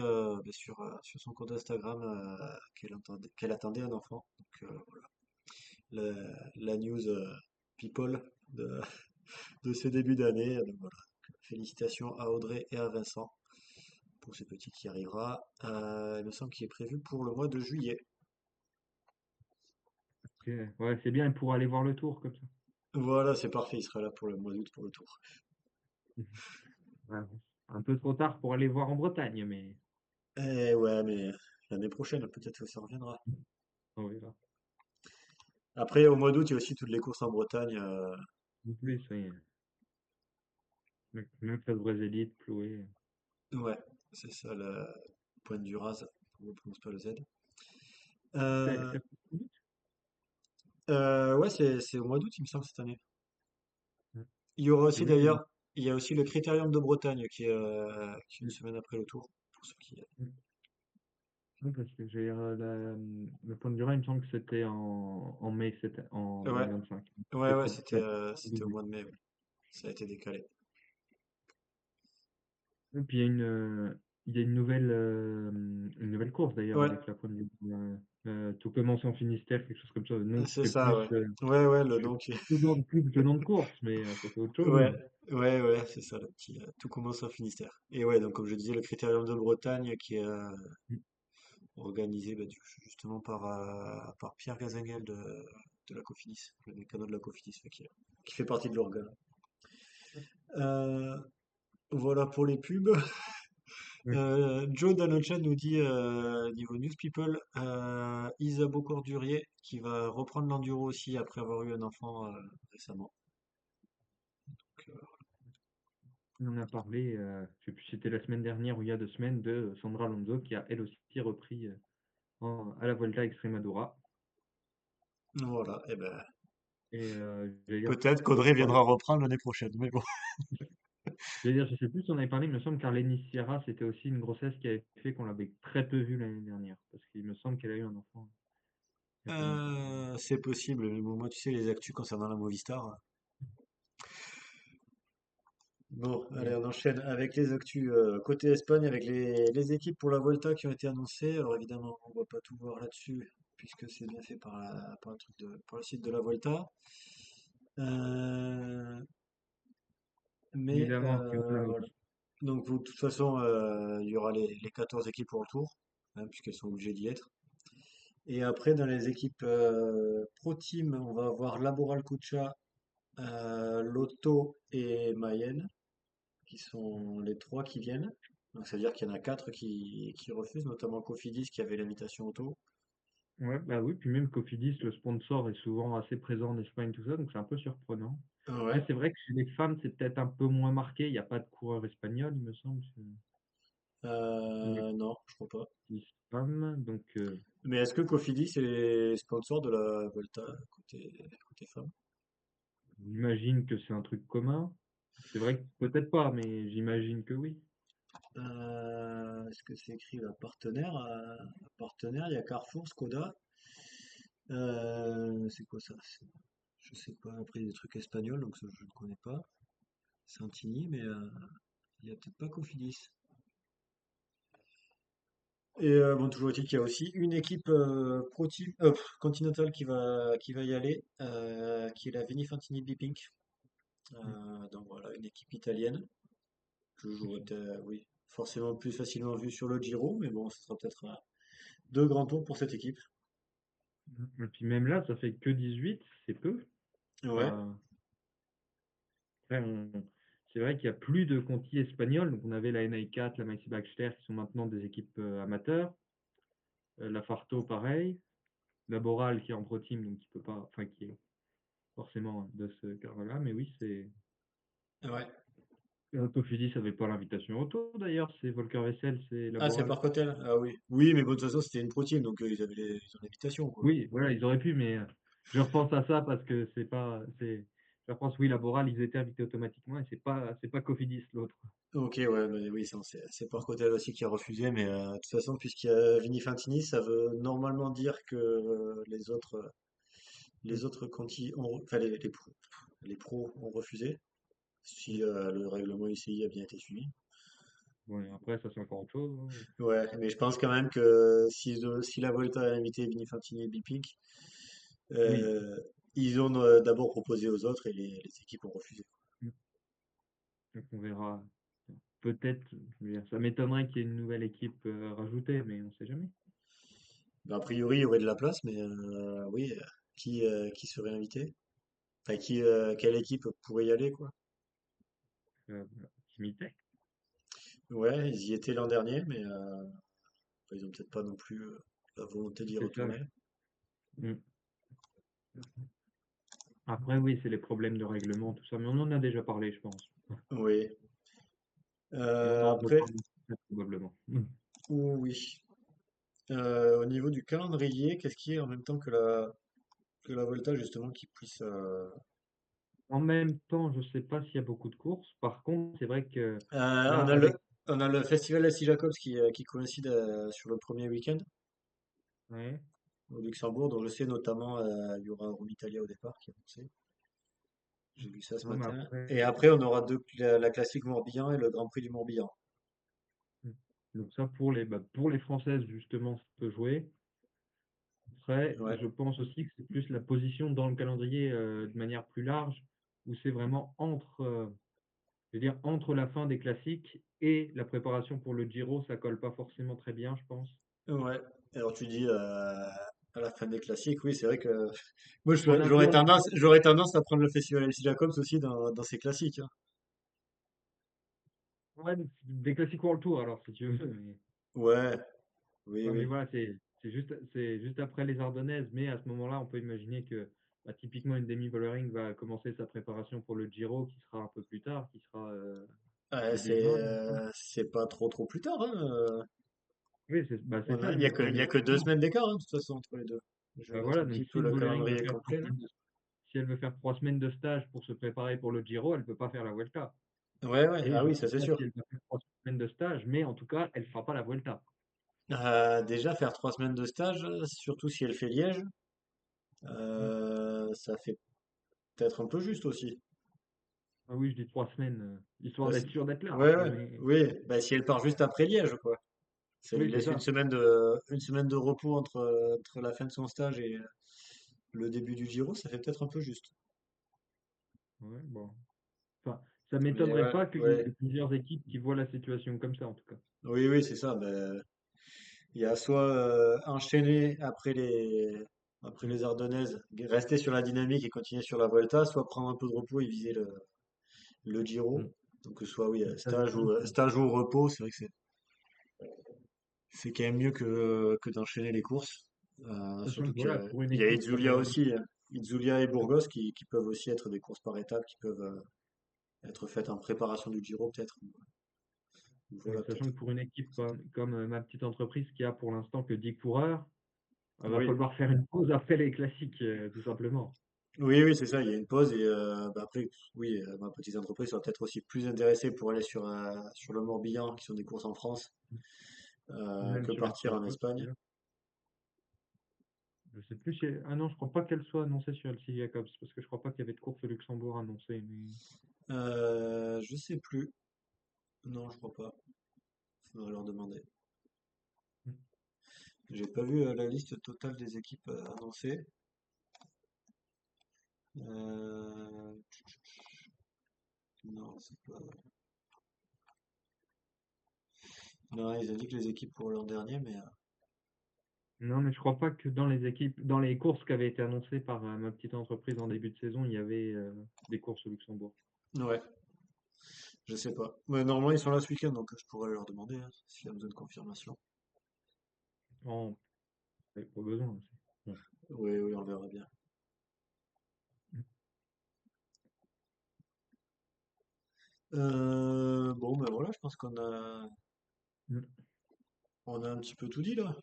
sur son compte Instagram qu'elle attendait un enfant. Donc voilà, la news people de, de ce début d'année. Donc voilà, félicitations à Audrey et à Vincent pour ce petit qui arrivera. Il me semble qu'il est prévu pour le mois de juillet. Ok. Ouais, c'est bien pour aller voir le tour comme ça. Voilà, c'est parfait, il sera là pour le mois d'août pour le tour. Ouais, un peu trop tard pour aller voir en Bretagne, mais Eh ouais, mais l'année prochaine, peut-être que ça reviendra. on verra. Après, au mois d'août, il y a aussi toutes les courses en Bretagne. En plus, oui. Même face Brésilite, Chloé. Ouais, c'est ça la Pointe du Raz, on ne prononce pas le Z. C'est Euh, c'est- ouais, c'est au mois d'août, il me semble, cette année. Mm. Il y aura Et aussi oui, d'ailleurs, il y a aussi le Critérium de Bretagne qui est une mm, semaine après le Tour, pour ceux qui... mm. Oui, parce que j'ai le point de durée, il me semble que c'était en mai, c'était en Ouais, 2025. ouais, Peut-être ouais, que c'était au mois de mai, ouais. Ça a été décalé. et puis il y a une nouvelle course d'ailleurs Ouais, avec la pointe du tout commence en Finistère, quelque chose comme ça. Non, c'est c'est ça, plus, ouais. Ouais, ouais, je le sais nom qui... plus le nom de course, mais ça fait autre Ouais, chose. ouais, ouais, c'est ça, le petit... tout commence au Finistère. Et ouais, donc comme je disais, le Critérium de Bretagne qui est Mm. organisé justement par Pierre Gazanguel de la Cofidis, le mécano de la Cofidis, qui fait partie de l'organe. Euh, voilà pour les pubs. Ouais. Joe Danocha nous dit, niveau News People, Isa Beaucourt-Durier qui va reprendre l'enduro aussi après avoir eu un enfant récemment. Donc, On en a parlé, je sais plus si c'était la semaine dernière ou il y a 2 semaines, de Sandra Alonso qui a elle aussi repris à la Volta Extremadura. voilà, et ben Et j'allais dire, peut-être qu'Audrey viendra reprendre l'année prochaine, mais bon. je sais plus si on avait parlé, il me semble qu'Arlénie Sierra, c'était aussi une grossesse qui avait fait qu'on l'avait très peu vue l'année dernière. Parce qu'il me semble qu'elle a eu un enfant il y a pas longtemps. C'est possible, mais bon, moi tu sais, les actus concernant la Movistar. Bon, allez, Et, on enchaîne avec les actus côté Espagne, avec les équipes pour la Volta qui ont été annoncées. Alors évidemment, on va pas tout voir là-dessus, puisque c'est bien fait par le site de la Volta. Euh, mais évidemment, tu vois, voilà. Donc de toute façon, il y aura les 14 équipes pour le tour, hein, puisqu'elles sont obligées d'y être. Et après, dans les équipes Pro Team, on va avoir Laboral Cucha, Lotto et Mayenne, qui sont les trois qui viennent. Donc, c'est-à-dire qu'il y en a quatre qui refusent, notamment Cofidis qui avait l'invitation auto. ouais, bah oui, puis même Cofidis, le sponsor est souvent assez présent en Espagne, tout ça, donc c'est un peu surprenant. Après, Ouais. c'est vrai que chez les femmes, c'est peut-être un peu moins marqué, il n'y a pas de coureur espagnol, il me semble, il n'y a Non, je crois pas. que 10 femmes, donc Mais est-ce que Cofidis est sponsor de la Volta côté femmes? j'imagine que c'est un truc commun. C'est vrai que peut-être pas, mais j'imagine que oui. Est-ce que c'est écrit là, partenaire? Partenaire, il y a Carrefour, Skoda. C'est quoi ça? Je sais pas. Après, il y a des trucs espagnols, donc ça, je ne connais pas. Santini, mais il y a peut-être pas Cofidis. Et bon, toujours est-il qu'il y a aussi une équipe Pro Team, Continental qui va y aller, qui est la Vinifantini Beepink. Mm. Donc voilà, une équipe italienne que j'aurais oui, forcément plus facilement vue sur le Giro, mais bon, ce sera peut-être deux grands tours pour cette équipe. Et puis même là, ça fait que 18, c'est peu. Ouais, Enfin, après, c'est vrai qu'il y a plus de Conti espagnols. Donc on avait la NI4, la Maxi Baxter qui sont maintenant des équipes amateurs. La Farto, pareil. La Boral qui est en pro team, donc qui peut pas, enfin qui est forcément de ce cadre-là. Mais oui, c'est. ouais. Cofidis n'avait pas l'invitation auto d'ailleurs, c'est Volker Wessel, c'est la Ah, c'est Boral. par Cotel? Ah oui. Oui, mais bon, de toute façon, c'était une Pro Team, donc ils ont l'invitation, quoi. Oui, voilà, ils auraient pu, mais je repense à ça parce que c'est pas, c'est, je repense, oui, la Boral, ils étaient invités automatiquement et c'est pas Cofidis l'autre. Ok, ouais, mais oui, c'est par Cotel aussi qui a refusé, mais de toute façon, puisqu'il y a Vini Fantini, ça veut normalement dire que Mm, les autres Conti enfin les pros ont refusé, mm. si le règlement UCI a bien été suivi. Bon, et après, ça c'est encore autre chose, hein. Ouais, mais je pense quand même que si la Volta a invité Vini Fantini et Bipink, Oui, euh, ils ont d'abord proposé aux autres et les équipes ont refusé. mm. Donc on verra. Peut-être, je veux dire, ça m'étonnerait qu'il y ait une nouvelle équipe rajoutée, mais on sait jamais. Ben, a priori, il y aurait de la place, mais oui, qui serait invité? Enfin, quelle équipe pourrait y aller, quoi? Kimitech, Ouais, ils y étaient l'an dernier, mais ils ont peut-être pas non plus la volonté d'y c'est ça. retourner. Mm. Après, oui, c'est les problèmes de règlement, tout ça, mais on en a déjà parlé, je pense. Oui. Et on en Après, reparle probablement. oui. Au niveau du calendrier, qu'est-ce qui est en même temps que la Volta, justement, qui puisse... En même temps, je sais pas s'il y a beaucoup de courses. Par contre, c'est vrai que là, on a avec... on a le festival SC Jacobs qui coïncide sur le premier week-end Ouais. au Luxembourg, dont je sais notamment il y aura Rome Italia au départ qui est annoncé. J'ai vu ça ce Non, mais matin. après... Et après, on aura la classique Morbihan et le Grand Prix du Morbihan. Donc ça, pour les Françaises, justement, ça peut jouer. Après, Ouais, je pense aussi que c'est plus la position dans le calendrier de manière plus large, où c'est vraiment je veux dire, entre la fin des classiques et la préparation pour le Giro, ça colle pas forcément très bien, je pense. ouais. Alors tu dis à la fin des classiques, oui, c'est vrai que moi On a besoin j'aurais tendance à prendre le festival SC Jacobs aussi dans ces classiques, hein. ouais, des classiques World Tour, alors, si tu veux. Ouais, oui, Ouais, mais oui. voilà, c'est juste après les Ardennaises, mais à ce moment-là, on peut imaginer que typiquement une Demi Vollering va commencer sa préparation pour le Giro, qui sera un peu plus tard, qui sera début juin. C'est pas trop plus tard, hein. Oui, c'est ça, donc Il y a que deux semaines d'écart, hein, de toute façon, entre les deux. Je bah lance voilà, un donc petit si peu une le Vollering veut calendrier faire complet, là. si elle veut faire 3 semaines de stage pour se préparer pour le Giro, elle peut pas faire la Vuelta. Ouais, ouais, Et ah je oui, sais ça c'est pas sûr. si elle va faire 3 semaines de stage, mais en tout cas, elle fera pas la Vuelta. Déjà, faire 3 semaines de stage, surtout si elle fait Liège, Mm. ça fait peut-être un peu juste aussi. Ah oui, je dis 3 semaines, histoire Parce- d'être sûr d'être là, Ouais, quoi, ouais, mais oui. Bah, si elle part juste après Liège, quoi. Ça lui oui, c'est laisse ça. une semaine de repos entre la fin de son stage et le début du Giro, ça fait peut-être un peu juste. Ouais, bon. Enfin, ça Mais m'étonnerait ouais, pas qu'il y ouais. ait plusieurs équipes qui voient la situation comme ça, en tout cas. Oui, oui, c'est ça. Ben, il y a soit enchaîner après Mm. les Ardennaises, rester sur la dynamique et continuer sur la Volta, soit prendre un peu de repos et viser le Giro. Mm. Donc que ce soit oui, Sachant que, stage ou repos, c'est vrai que c'est quand même mieux que d'enchaîner les courses. sachant Surtout que voilà, pour une qu'il y a équipe Itzulia aussi, hein. Itzulia et Burgos qui peuvent aussi être des courses par étapes, qui peuvent être faites en préparation du Giro peut-être. ouais, Voilà sachant peut-être. que pour une équipe comme ma petite entreprise qui a pour l'instant que 10 coureurs, il va Oui, falloir faire une pause après les classiques, tout simplement. oui, oui, c'est ça. Il y a une pause et bah, après, oui, ma petite entreprise sera peut-être aussi plus intéressée pour aller sur le Morbihan, qui sont des courses en France, Ou même que sur la partir en Jacobs, Espagne. d'ailleurs. Je sais plus si... Ah non, je crois pas qu'elle soit annoncée sur LC Jacobs, parce que je crois pas qu'il y avait de course au Luxembourg annoncée, mais... Je sais plus. Non, je crois pas. Faudrait leur demander. J'ai pas vu la liste totale des équipes annoncées. Euh, non, c'est pas. Non, ils indiquent les équipes pour l'an dernier, mais Non, mais je crois pas que dans les équipes, dans les courses qui avaient été annoncées par ma petite entreprise en début de saison, il y avait des courses au Luxembourg. ouais, je sais pas. Mais normalement, ils sont là ce week-end, donc je pourrais leur demander hein, s'il y a besoin de confirmation. En... Pas besoin. Bon. Oui, oui, on verra bien. Bon, ben voilà, je pense Mm. on a un petit peu tout dit là.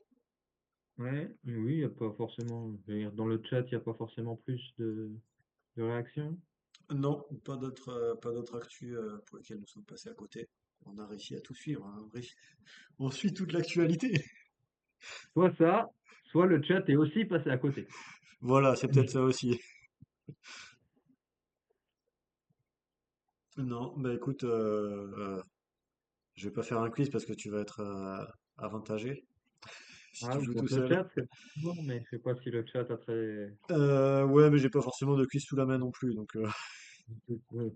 Ouais, mais oui, il y a pas forcément... je veux dire, dans le chat, il n'y a pas forcément plus de réactions. Non, pas d'autres actus pour lesquelles nous sommes passés à côté. On a réussi à tout suivre, hein. On suit toute l'actualité. Soit ça, soit le chat est aussi passé à côté. Voilà, c'est peut-être ça aussi. Non, bah écoute, je vais pas faire un quiz parce que tu vas être avantagé si Ah, tu ou joues tout contre le seul. chat, c'est bon, mais je sais pas si le chat a très... Ouais, mais j'ai pas forcément de quiz sous la main non plus, donc Ouais.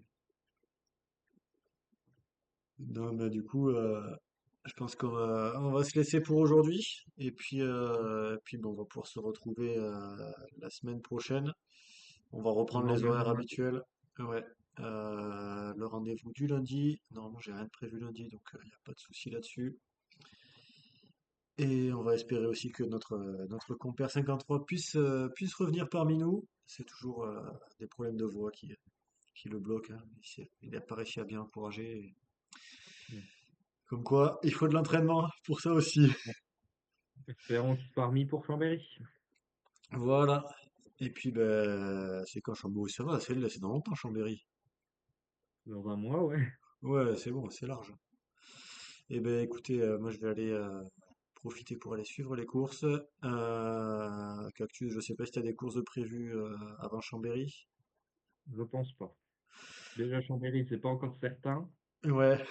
non, mais du coup, je pense on va se laisser pour aujourd'hui, et puis bon, on va pouvoir se retrouver la semaine prochaine. On va On reprendre les horaires organisera. habituels. Ouais. Le rendez-vous du lundi. Normalement, j'ai rien de prévu lundi, donc il n'y a pas de souci là-dessus. Et on va espérer aussi que notre compère 53 puisse revenir parmi nous. C'est toujours des problèmes de voix qui qui le bloque, hein. Il n'a pas réussi à bien encourager. Mm. Comme quoi, il faut de l'entraînement pour ça aussi. Ouais. Espérons qu'il soit remis pour Chambéry. Voilà. Et puis, ben, c'est quand Chambéry, ça va, c'est dans longtemps, Chambéry. Dans un mois, ouais. Ouais, c'est bon, c'est large. Eh ben, écoutez, moi, je vais aller profiter pour aller suivre les courses. Cactus, je sais pas si tu as des courses de prévues avant Chambéry. Je pense pas. Déjà, Chambéry, c'est pas encore certain, Ouais,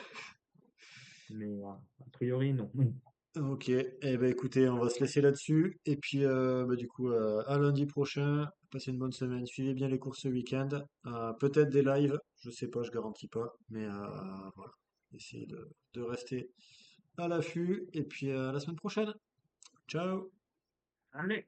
mais a priori, non. ok. Eh ben, écoutez, on va se laisser là-dessus. Et puis, bah, du coup, à lundi prochain. Passez une bonne semaine. Suivez bien les courses ce week-end. Peut-être des lives, je sais pas, je garantis pas. Mais voilà. Essayez de rester à l'affût. Et puis, à la semaine prochaine. Ciao! Allez!